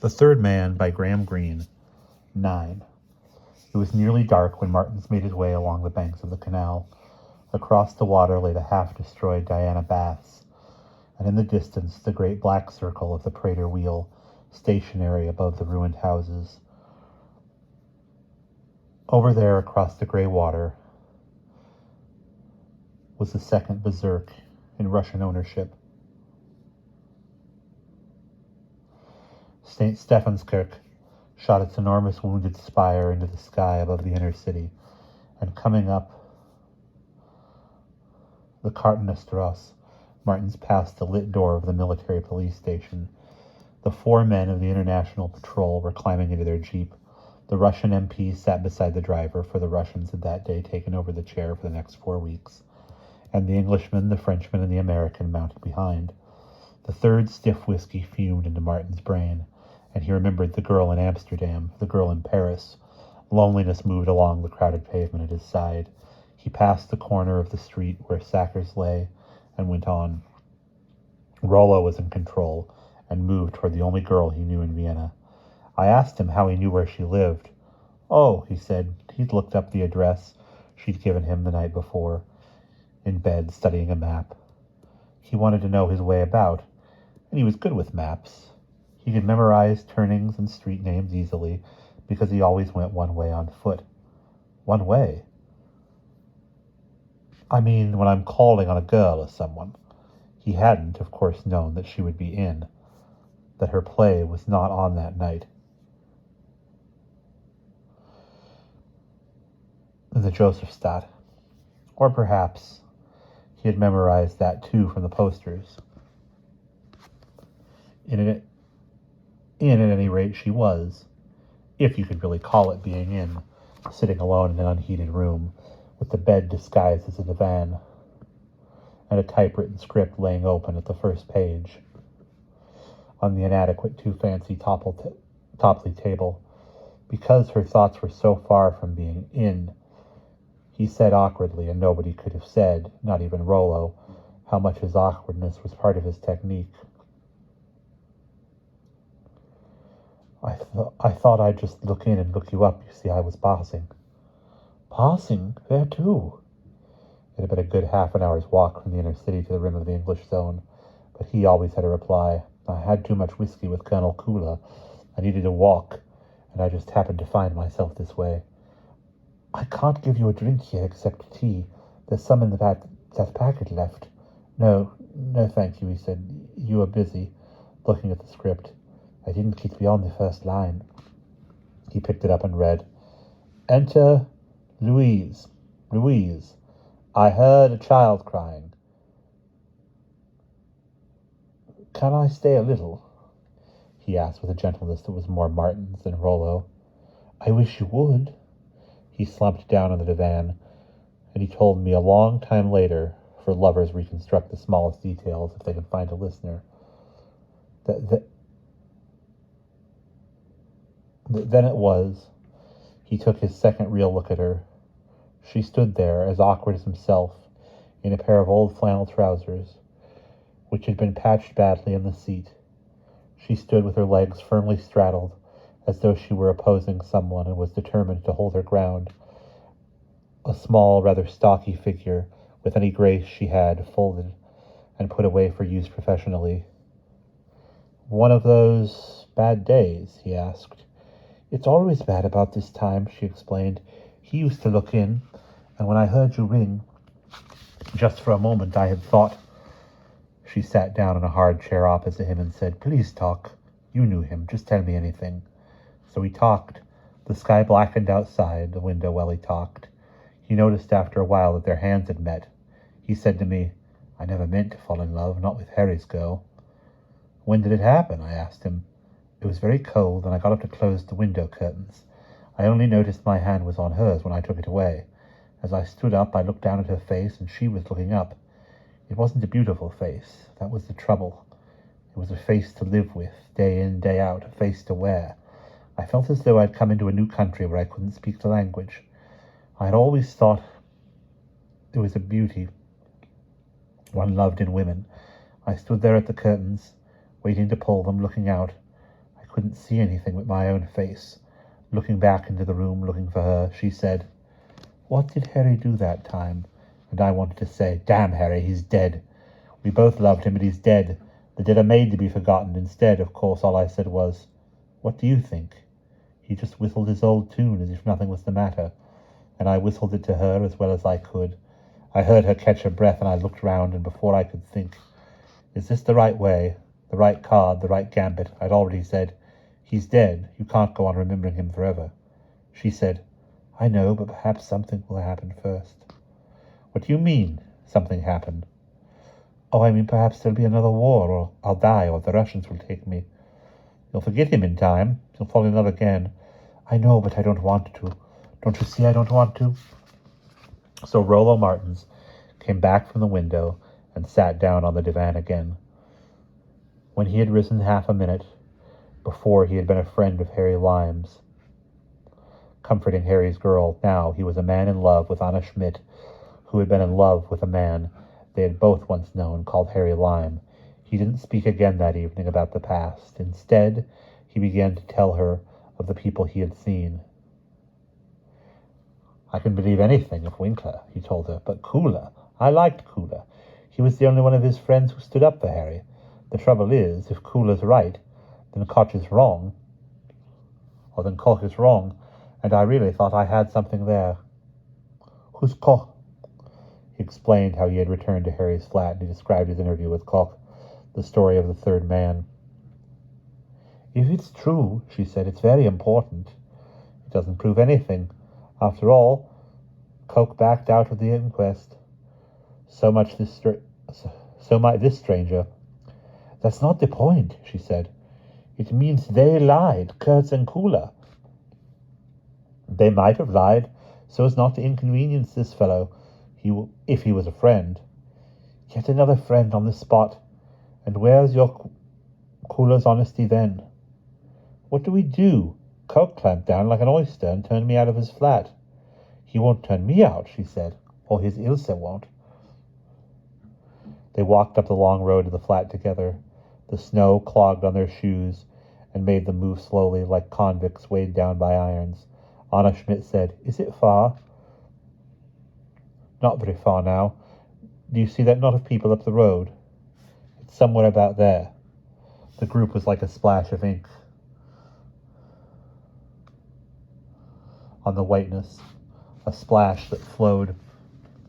The Third Man by Graham Greene. 9. It was nearly dark when Martins made his way along the banks of the canal. Across the water lay the half-destroyed Diana Baths, and in the distance the great black circle of the Prater Wheel, stationary above the ruined houses. Over there, across the grey water, was the second Berserk in Russian ownership. St. Stephanskirk shot its enormous wounded spire into the sky above the inner city, and coming up the Kartenstrasse, Martins passed the lit door of the military police station. The 4 men of the International Patrol were climbing into their jeep. The Russian MP sat beside the driver, for the Russians had that day taken over the chair for the next 4 weeks, and the Englishman, the Frenchman, and the American mounted behind. The third stiff whiskey fumed into Martin's brain, and he remembered the girl in Amsterdam, the girl in Paris. Loneliness moved along the crowded pavement at his side. He passed the corner of the street where Sackers lay and went on. Rollo was in control and moved toward the only girl he knew in Vienna. I asked him how he knew where she lived. Oh, he said, he'd looked up the address she'd given him the night before, in bed studying a map. He wanted to know his way about, and he was good with maps. He could memorize turnings and street names easily, because he always went one way on foot. One way? I mean, when I'm calling on a girl or someone. He hadn't, of course, known that she would be in, that her play was not on that night. In the Josephstadt. Or perhaps he had memorized that too from the posters. In at any rate, she was, if you could really call it being in, sitting alone in an unheated room, with the bed disguised as a divan, and a typewritten script laying open at the first page. On the inadequate, too fancy Topley table, because her thoughts were so far from being in, he said awkwardly, and nobody could have said, not even Rollo, how much his awkwardness was part of his technique. I thought I'd just look in and look you up. You see, I was passing. Passing? Where to? It had been a good half an hour's walk from the inner city to the rim of the English zone, but he always had a reply. I had too much whiskey with Colonel Kula. I needed a walk, and I just happened to find myself this way. I can't give you a drink here except tea. There's some in that packet left. No, thank you, he said. You are busy, looking at the script. I didn't get beyond the first line. He picked it up and read, Enter Louise. Louise. I heard a child crying. Can I stay a little? He asked with a gentleness that was more Martin's than Rollo. I wish you would. He slumped down on the divan, and he told me a long time later, for lovers reconstruct the smallest details if they can find a listener, then it was. He took his second real look at her. She stood there, as awkward as himself, in a pair of old flannel trousers, which had been patched badly in the seat. She stood with her legs firmly straddled, as though she were opposing someone and was determined to hold her ground. A small, rather stocky figure, with any grace she had, folded and put away for use professionally. One of those bad days? He asked. It's always bad about this time, she explained. He used to look in, and when I heard you ring, just for a moment I had thought... She sat down in a hard chair opposite him and said, Please talk. You knew him. Just tell me anything. So he talked. The sky blackened outside the window while he talked. He noticed after a while that their hands had met. He said to me, I never meant to fall in love, not with Harry's girl. When did it happen? I asked him. It was very cold, and I got up to close the window curtains. I only noticed my hand was on hers when I took it away. As I stood up, I looked down at her face, and she was looking up. It wasn't a beautiful face. That was the trouble. It was a face to live with, day in, day out, a face to wear. I felt as though I'd come into a new country where I couldn't speak the language. I had always thought there was a beauty one loved in women. I stood there at the curtains, waiting to pull them, looking out. I couldn't see anything but my own face. Looking back into the room, looking for her, she said, "What did Harry do that time?" And I wanted to say, "Damn Harry, he's dead. We both loved him, but he's dead. The dead are made to be forgotten." Instead, of course, all I said was, "What do you think?" He just whistled his old tune as if nothing was the matter, and I whistled it to her as well as I could. I heard her catch her breath, and I looked round, and before I could think, "Is this the right way, the right card, the right gambit?" I'd already said, "He's dead. You can't go on remembering him forever." She said, "I know, but perhaps something will happen first." "What do you mean, something happen?" "Oh, I mean perhaps there'll be another war, or I'll die, or the Russians will take me." "You'll forget him in time. You'll fall in love again." "I know, but I don't want to. Don't you see I don't want to?" So Rollo Martins came back from the window and sat down on the divan again. When he had risen half a minute before, he had been a friend of Harry Lime's, comforting Harry's girl. Now he was a man in love with Anna Schmidt, who had been in love with a man they had both once known called Harry Lime. He didn't speak again that evening about the past. Instead, he began to tell her of the people he had seen. "I can believe anything of Winkler," he told her, "but Cooler, I liked Cooler. He was the only one of his friends who stood up for Harry. The trouble is, if Cooler's right, then Koch is wrong. And I really thought I had something there." "Who's Koch?" He explained how he had returned to Harry's flat, and he described his interview with Koch, the story of the third man. "If it's true," she said, "it's very important." "It doesn't prove anything. After all, Koch backed out of the inquest. This stranger." "That's not the point," she said. "It means they lied, Kurtz and Kula." "They might have lied so as not to inconvenience this fellow, if he was a friend." "Yet another friend on the spot. And where's your Kula's honesty then?" "What do we do? Koch clamped down like an oyster and turned me out of his flat." "He won't turn me out," she said, "or his Ilse won't." They walked up the long road to the flat together. The snow clogged on their shoes and made them move slowly, like convicts weighed down by irons. Anna Schmidt said, "Is it far?" "Not very far now. Do you see that knot of people up the road?" "It's somewhere about there." The group was like a splash of ink on the whiteness, a splash that flowed,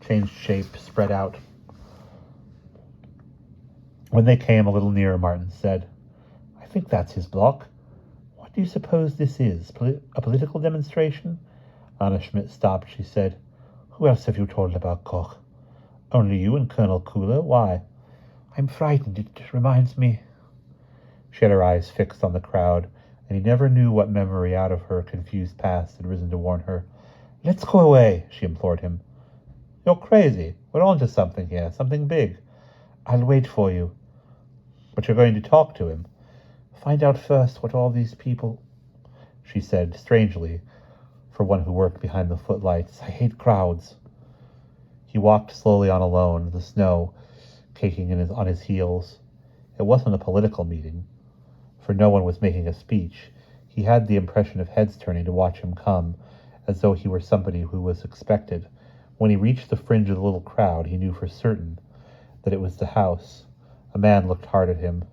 changed shape, spread out. When they came a little nearer, Martin said, "I think that's his block. What do you suppose this is? A political demonstration?" Anna Schmidt stopped. She said, "Who else have you told about Koch?" "Only you and Colonel Kula. Why?" "I'm frightened. It reminds me..." She had her eyes fixed on the crowd, and he never knew what memory out of her confused past had risen to warn her. "Let's go away," she implored him. "You're crazy. We're on to something here, something big." "I'll wait for you." "But you're going to talk to him." "Find out first what all these people..." She said, strangely, for one who worked behind the footlights, "I hate crowds." He walked slowly on alone, the snow caking on his heels. It wasn't a political meeting, for no one was making a speech. He had the impression of heads turning to watch him come, as though he were somebody who was expected. When he reached the fringe of the little crowd, he knew for certain that it was the house. A man looked hard at him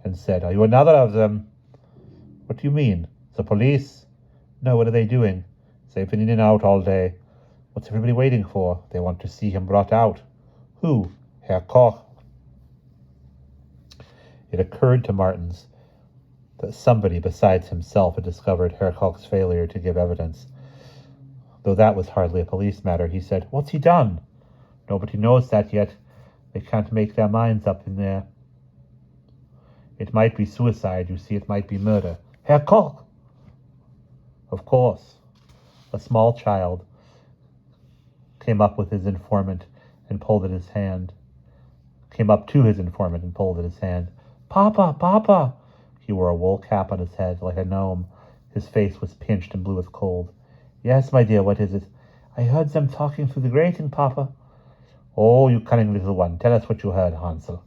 and said, "Are you another of them?" "What do you mean? The police?" "No, what are they doing?" "They've been in and out all day." "What's everybody waiting for?" "They want to see him brought out." "Who?" "Herr Koch." It occurred to Martins that somebody besides himself had discovered Herr Koch's failure to give evidence. Though that was hardly a police matter, he said, "What's he done?" "Nobody knows that yet. They can't make their minds up in there. It might be suicide, you see, it might be murder." "Herr Koch!" Of course. A small child came up to his informant and pulled at his hand. "Papa, Papa!" He wore a wool cap on his head like a gnome. His face was pinched and blue with cold. "Yes, my dear, what is it?" "I heard them talking through the grating, Papa." "Oh, you cunning little one, tell us what you heard, Hansel."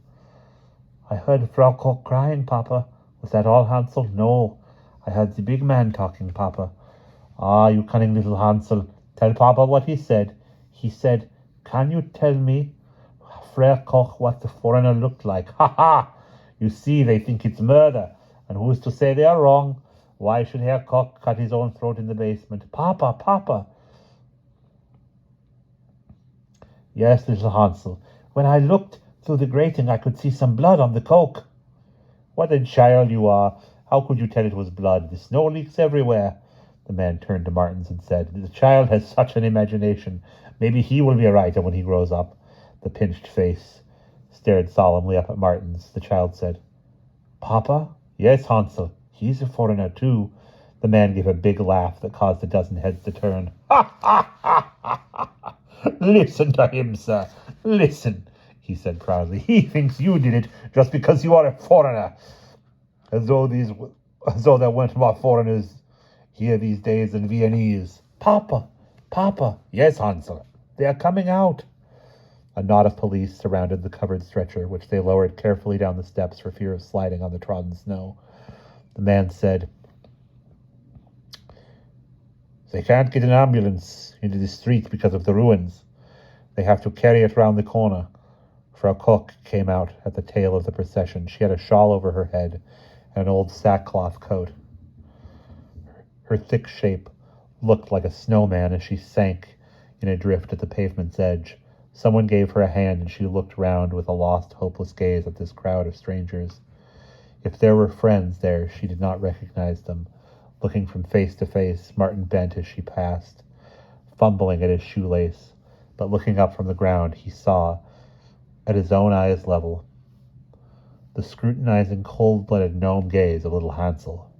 "I heard Frau Koch crying, Papa." Was that all, Hansel? No, I heard the big man talking, Papa. Ah, you cunning little Hansel, tell Papa what he said. He said, can you tell me, Frere Koch, what the foreigner looked like? Ha ha! You see, they think it's murder, and who's to say they are wrong? Why should Herr Koch cut his own throat in the basement? Papa, Papa! Yes, little Hansel. When I looked through the grating, I could see some blood on the coke. What a child you are! How could you tell it was blood? The snow leaks everywhere. The man turned to Martins and said, the child has such an imagination. Maybe he will be a writer when he grows up. The pinched face stared solemnly up at Martins. The child said, Papa? Yes, Hansel. He's a foreigner, too. The man gave a big laugh that caused a dozen heads to turn. Ha, ha, ha, ha, ha. Listen to him, sir. Listen, he said proudly. He thinks you did it just because you are a foreigner. As though there weren't more foreigners here these days than Viennese. Papa, Papa. Yes, Hansel. They are coming out. A knot of police surrounded the covered stretcher, which they lowered carefully down the steps for fear of sliding on the trodden snow. The man said, they can't get an ambulance into the street because of the ruins. They have to carry it round the corner. Frau Koch came out at the tail of the procession. She had a shawl over her head and an old sackcloth coat. Her thick shape looked like a snowman as she sank in a drift at the pavement's edge. Someone gave her a hand, and she looked round with a lost, hopeless gaze at this crowd of strangers. If there were friends there, she did not recognize them. Looking from face to face, Martin bent as she passed, fumbling at his shoelace. But looking up from the ground, he saw, at his own eyes level, the scrutinizing, cold-blooded gnome gaze of little Hansel.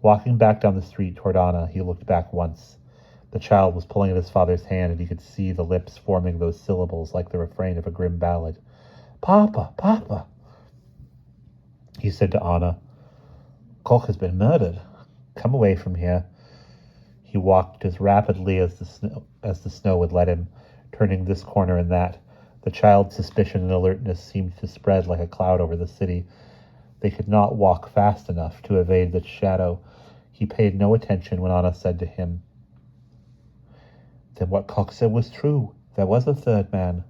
Walking back down the street toward Anna, he looked back once. The child was pulling at his father's hand, and he could see the lips forming those syllables like the refrain of a grim ballad. Papa, Papa, he said to Anna. Koch has been murdered. Come away from here. He walked as rapidly as the snow would let him, turning this corner and that. The child's suspicion and alertness seemed to spread like a cloud over the city. They could not walk fast enough to evade the shadow. He paid no attention when Anna said to him, then what Koch said was true. There was a third man.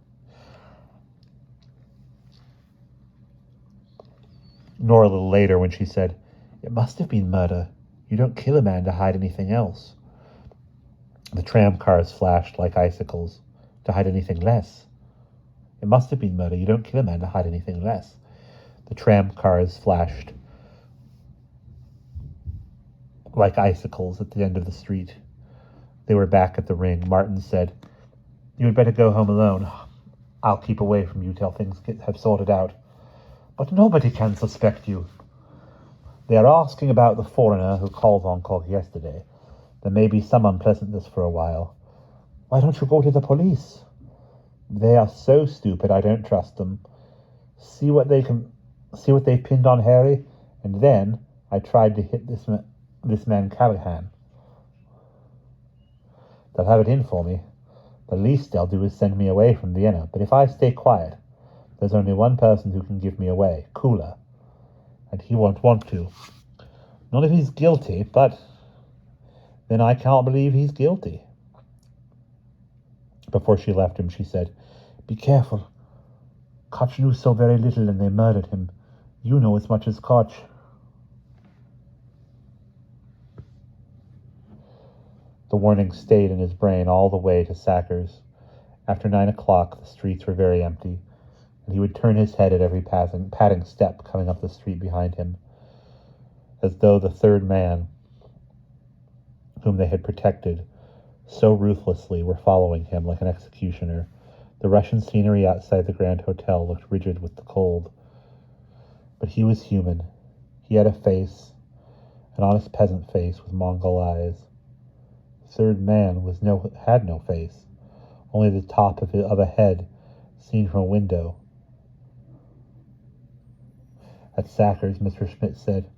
Nor a little later when she said, it must have been murder. You don't kill a man to hide anything else. The tram cars flashed like icicles. To hide anything less. It must have been murder. You don't kill a man to hide anything less. The tram cars flashed like icicles at the end of the street. They were back at the ring. Martin said, you had better go home alone. I'll keep away from you till things have sorted out. But nobody can suspect you. They are asking about the foreigner who called on Koch yesterday. There may be some unpleasantness for a while. Why don't you go to the police? They are so stupid I don't trust them. See what they pinned on Harry, and then I tried to hit this man Callahan. They'll have it in for me. The least they'll do is send me away from Vienna. But if I stay quiet, there's only one person who can give me away, Kula. And he won't want to. Not if he's guilty, but then I can't believe he's guilty. Before she left him, she said, be careful. Koch knew so very little and they murdered him. You know as much as Koch. The warning stayed in his brain all the way to Sacker's. After 9 o'clock, the streets were very empty, and he would turn his head at every padding step coming up the street behind him, as though the third man, whom they had protected so ruthlessly, were following him like an executioner. The Russian scenery outside the Grand Hotel looked rigid with the cold. But he was human. He had a face, an honest peasant face with Mongol eyes. The third man had no face, only the top of a head seen from a window. At Sacker's, Mr. Schmidt said,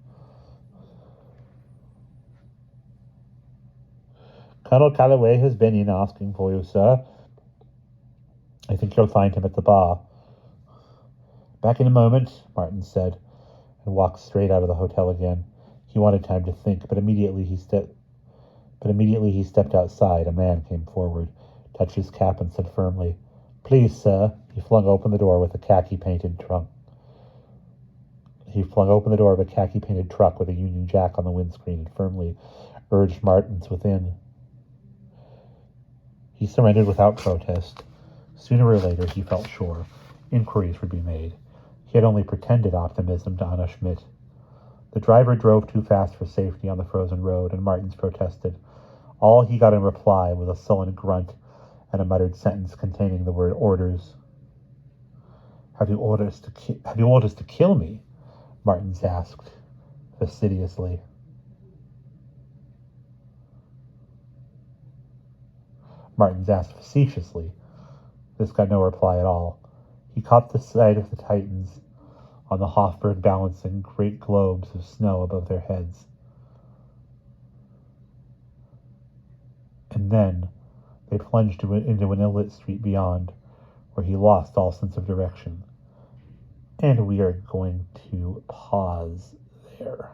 Colonel Calloway has been in asking for you, sir. I think you'll find him at the bar. Back in a moment, Martin said, and walked straight out of the hotel again. He wanted time to think, but immediately he stepped outside. A man came forward, touched his cap, and said firmly, "Please, sir." He flung open the door of a khaki-painted truck with a Union Jack on the windscreen and firmly urged Martins within. He surrendered without protest. Sooner or later, he felt sure, inquiries would be made. He had only pretended optimism to Anna Schmidt. The driver drove too fast for safety on the frozen road, and Martins protested. All he got in reply was a sullen grunt and a muttered sentence containing the word orders. Have you orders to kill me?" Martins asked facetiously. This got no reply at all. He caught the sight of the Titans on the Hofburg balancing great globes of snow above their heads. And then they plunged into an ill-lit street beyond, where he lost all sense of direction. And we are going to pause there.